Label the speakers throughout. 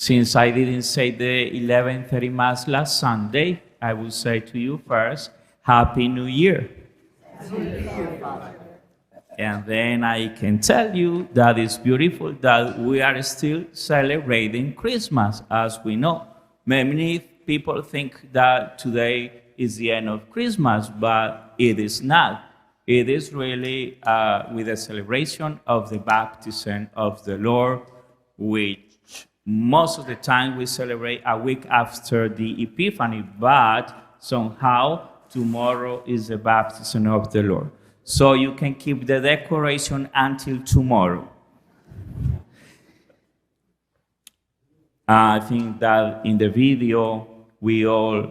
Speaker 1: Since I didn't say the 11:30 Mass last Sunday, I will say to you first, Happy New Year. And then I can tell you that it's beautiful that we are still celebrating Christmas, as we know. Many people think that today is the end of Christmas, but it is not. It is really with a celebration of the baptism of the Lord, which most of the time we celebrate a week after the Epiphany, but somehow tomorrow is the baptism of the Lord. So you can keep the decoration until tomorrow. I think that in the video we all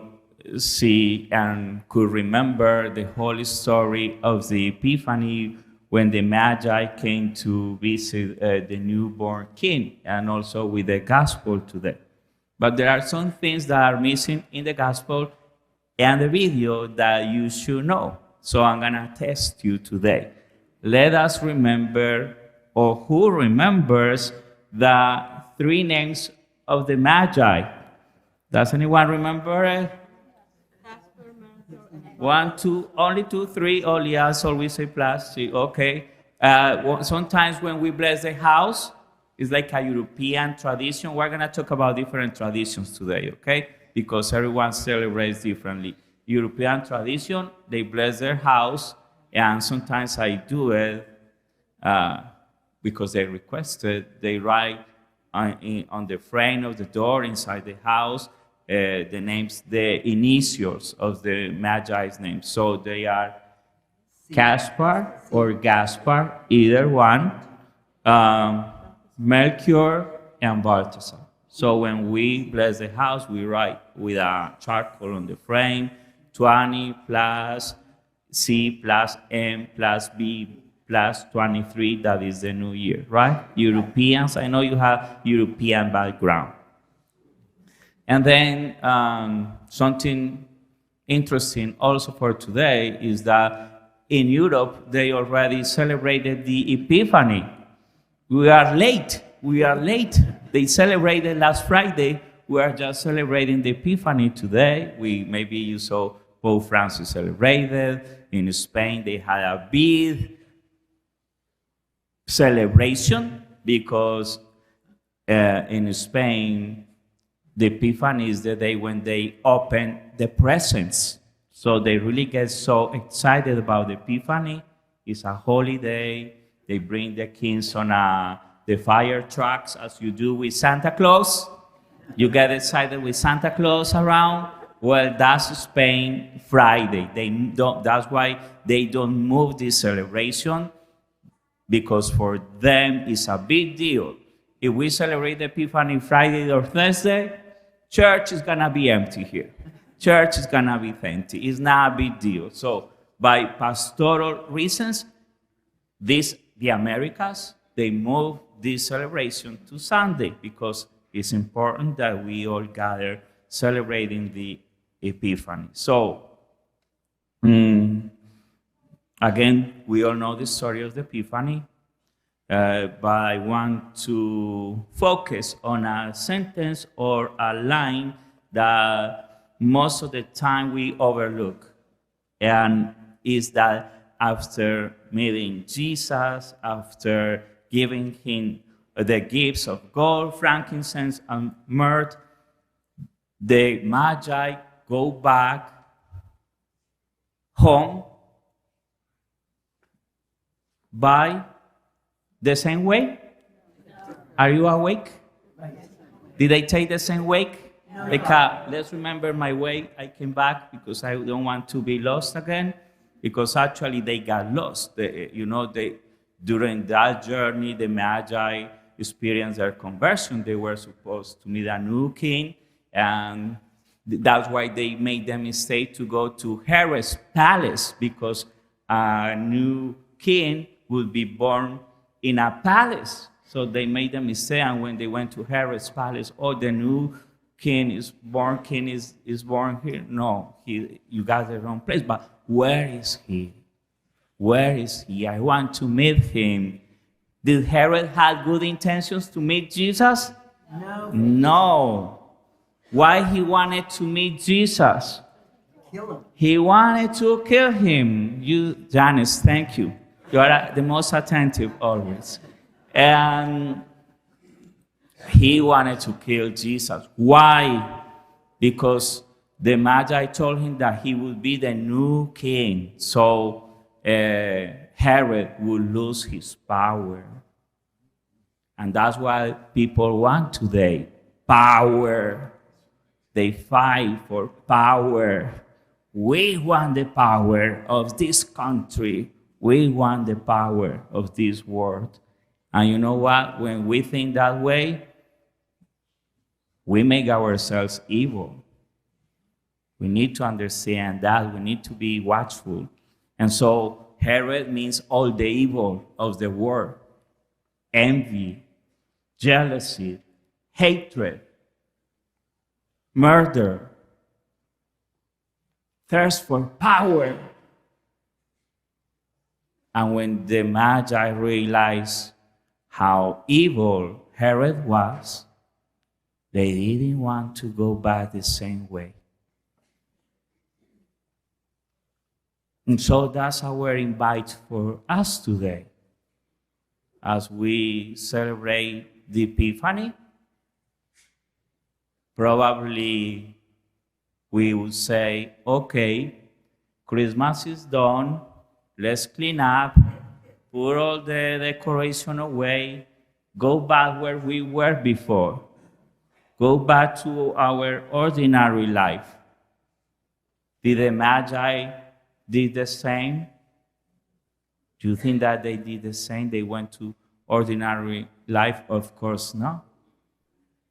Speaker 1: see and could remember the whole story of the Epiphany when the Magi came to visit the newborn king, and also with the gospel today. But there are some things that are missing in the gospel and the video that you should know. So I'm going to test you today. Let us remember, or who remembers, the three names of the Magi. Does anyone remember it? One, two, only two, three. Oh, yes, always say plus. See, okay. Sometimes when we bless the house, it's like a European tradition. We're going to talk about different traditions today, okay? Because everyone celebrates differently. European tradition, they bless their house, and sometimes I do it because they requested. They write on the frame of the door inside the house the names, the initials of the Magi's names. So they are Caspar or Gaspar, either one, Melchior and Balthasar. So when we bless the house, we write with a charcoal on the frame, 20 plus C plus M plus B plus 23, that is the new year, right? Europeans, I know you have European background. And then something interesting also for today is that in Europe, they already celebrated the Epiphany. We are late. They celebrated last Friday. We are just celebrating the Epiphany today. Maybe you saw Pope Francis celebrated. In Spain, they had a big celebration because in Spain, the Epiphany is the day when they open the presents. So they really get so excited about the Epiphany. It's a holiday. They bring the kings on the fire trucks, as you do with Santa Claus. You get excited with Santa Claus around. Well, that's Spain Friday. That's why they don't move this celebration, because for them it's a big deal. If we celebrate the Epiphany Friday or Thursday, church is gonna be empty here. Church is gonna be empty. It's not a big deal. So by pastoral reasons, the Americas, they move this celebration to Sunday because it's important that we all gather celebrating the Epiphany. So, again, we all know the story of the Epiphany, but I want to focus on a sentence or a line that most of the time we overlook, and is that after meeting Jesus, after giving him the gifts of gold, frankincense, and myrrh, the Magi go back home by the same way. Are you awake? Did they take the same way? Let's remember my way. I came back because I don't want to be lost again, because actually they got lost. During that journey, the Magi experienced their conversion. They were supposed to meet a new king, and that's why they made the mistake to go to Herod's palace, because a new king would be born in a palace. So they made a mistake, and when they went to Herod's palace, the new king is born here. No, you got the wrong place. But where is he? Where is he? I want to meet him. Did Herod have good intentions to meet Jesus? No. Why he wanted to meet Jesus?
Speaker 2: Kill him.
Speaker 1: He wanted to kill him. You, Janice, thank you. You are the most attentive always. And he wanted to kill Jesus. Why? Because the Magi told him that he would be the new king. So Herod would lose his power. And that's what people want today. Power. They fight for power. We want the power of this country. We want the power of this world. And you know what? When we think that way, we make ourselves evil. We need to understand that. We need to be watchful. And so Herod means all the evil of the world. Envy, jealousy, hatred, murder, thirst for power. And when the Magi realized how evil Herod was, they didn't want to go back the same way. And so that's our invite for us today. As we celebrate the Epiphany, probably we would say, okay, Christmas is done, let's clean up, put all the decoration away, go back where we were before, go back to our ordinary life. Did the Magi did the same? Do you think that they did the same? They went to ordinary life? Of course not.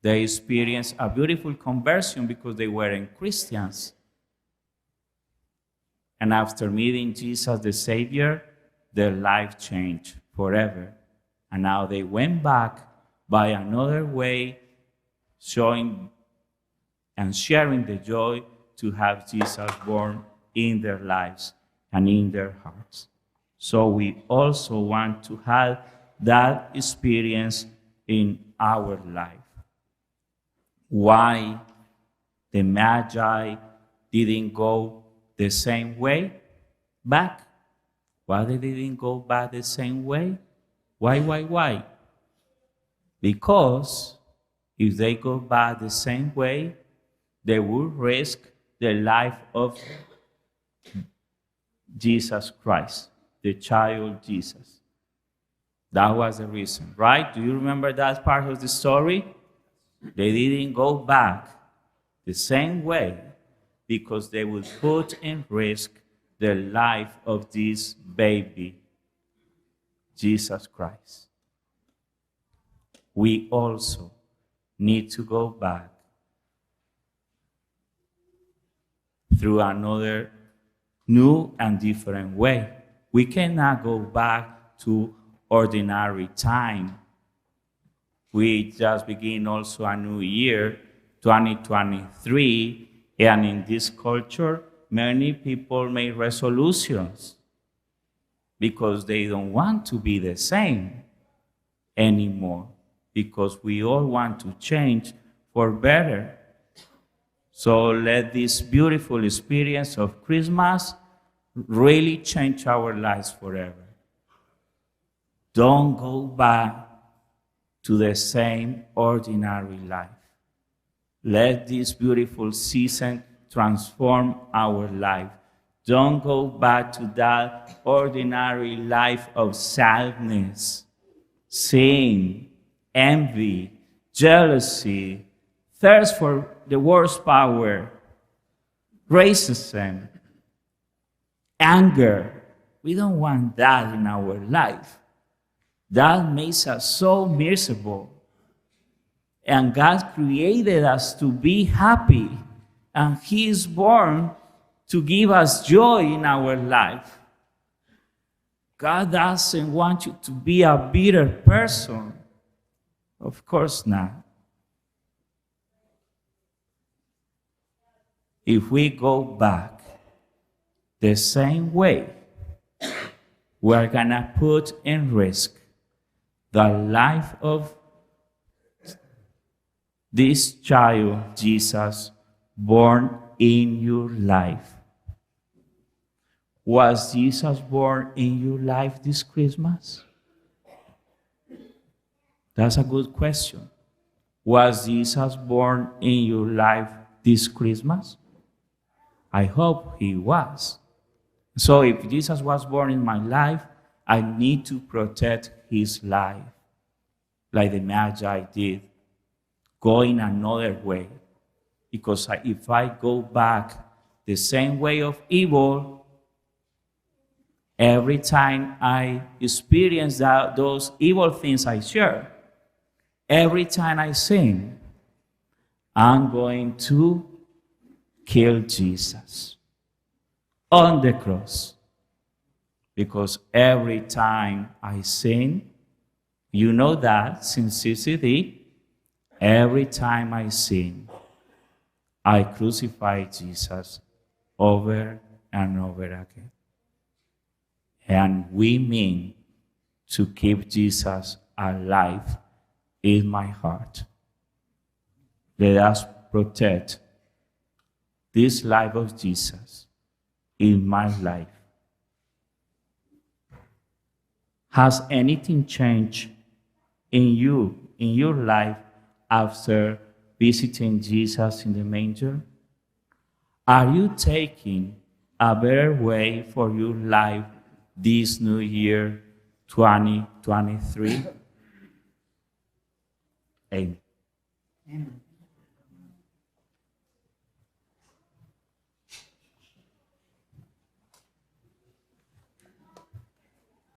Speaker 1: They experienced a beautiful conversion because they weren't Christians. And after meeting Jesus the Savior, their life changed forever. And now they went back by another way, showing and sharing the joy to have Jesus born in their lives and in their hearts. So we also want to have that experience in our life. Why the Magi didn't go the same way back? Why they didn't go back the same way? Why? Because if they go back the same way, they will risk the life of Jesus Christ, the child Jesus. That was the reason, right? Do you remember that part of the story? They didn't go back the same way because they would put in risk the life of this baby, Jesus Christ. We also need to go back through another new and different way. We cannot go back to ordinary time. We just begin also a new year, 2023, and in this culture, many people make resolutions because they don't want to be the same anymore, because we all want to change for better. So let this beautiful experience of Christmas really change our lives forever. Don't go back to the same ordinary life. Let this beautiful season transform our life. Don't go back to that ordinary life of sadness, sin, envy, jealousy, thirst for the world's power, racism, anger. We don't want that in our life. That makes us so miserable. And God created us to be happy. And He is born to give us joy in our life. God doesn't want you to be a bitter person. Of course not. If we go back the same way, we're going to put in risk the life of this child, Jesus, born in your life. Was Jesus born in your life this Christmas? That's a good question. Was Jesus born in your life this Christmas? I hope he was. So if Jesus was born in my life, I need to protect his life, like the Magi did, going another way. Because if I go back the same way of evil, every time I experience those evil things I share, every time I sin, I'm going to kill Jesus on the cross. Because every time I sin, you know that since CCD, every time I sin, I crucify Jesus over and over again. And we mean to keep Jesus alive in my heart. Let us protect this life of Jesus in my life. Has anything changed in you, in your life, after visiting Jesus in the manger? Are you taking a better way for your life this new year, 2023? Amen.
Speaker 2: Amen.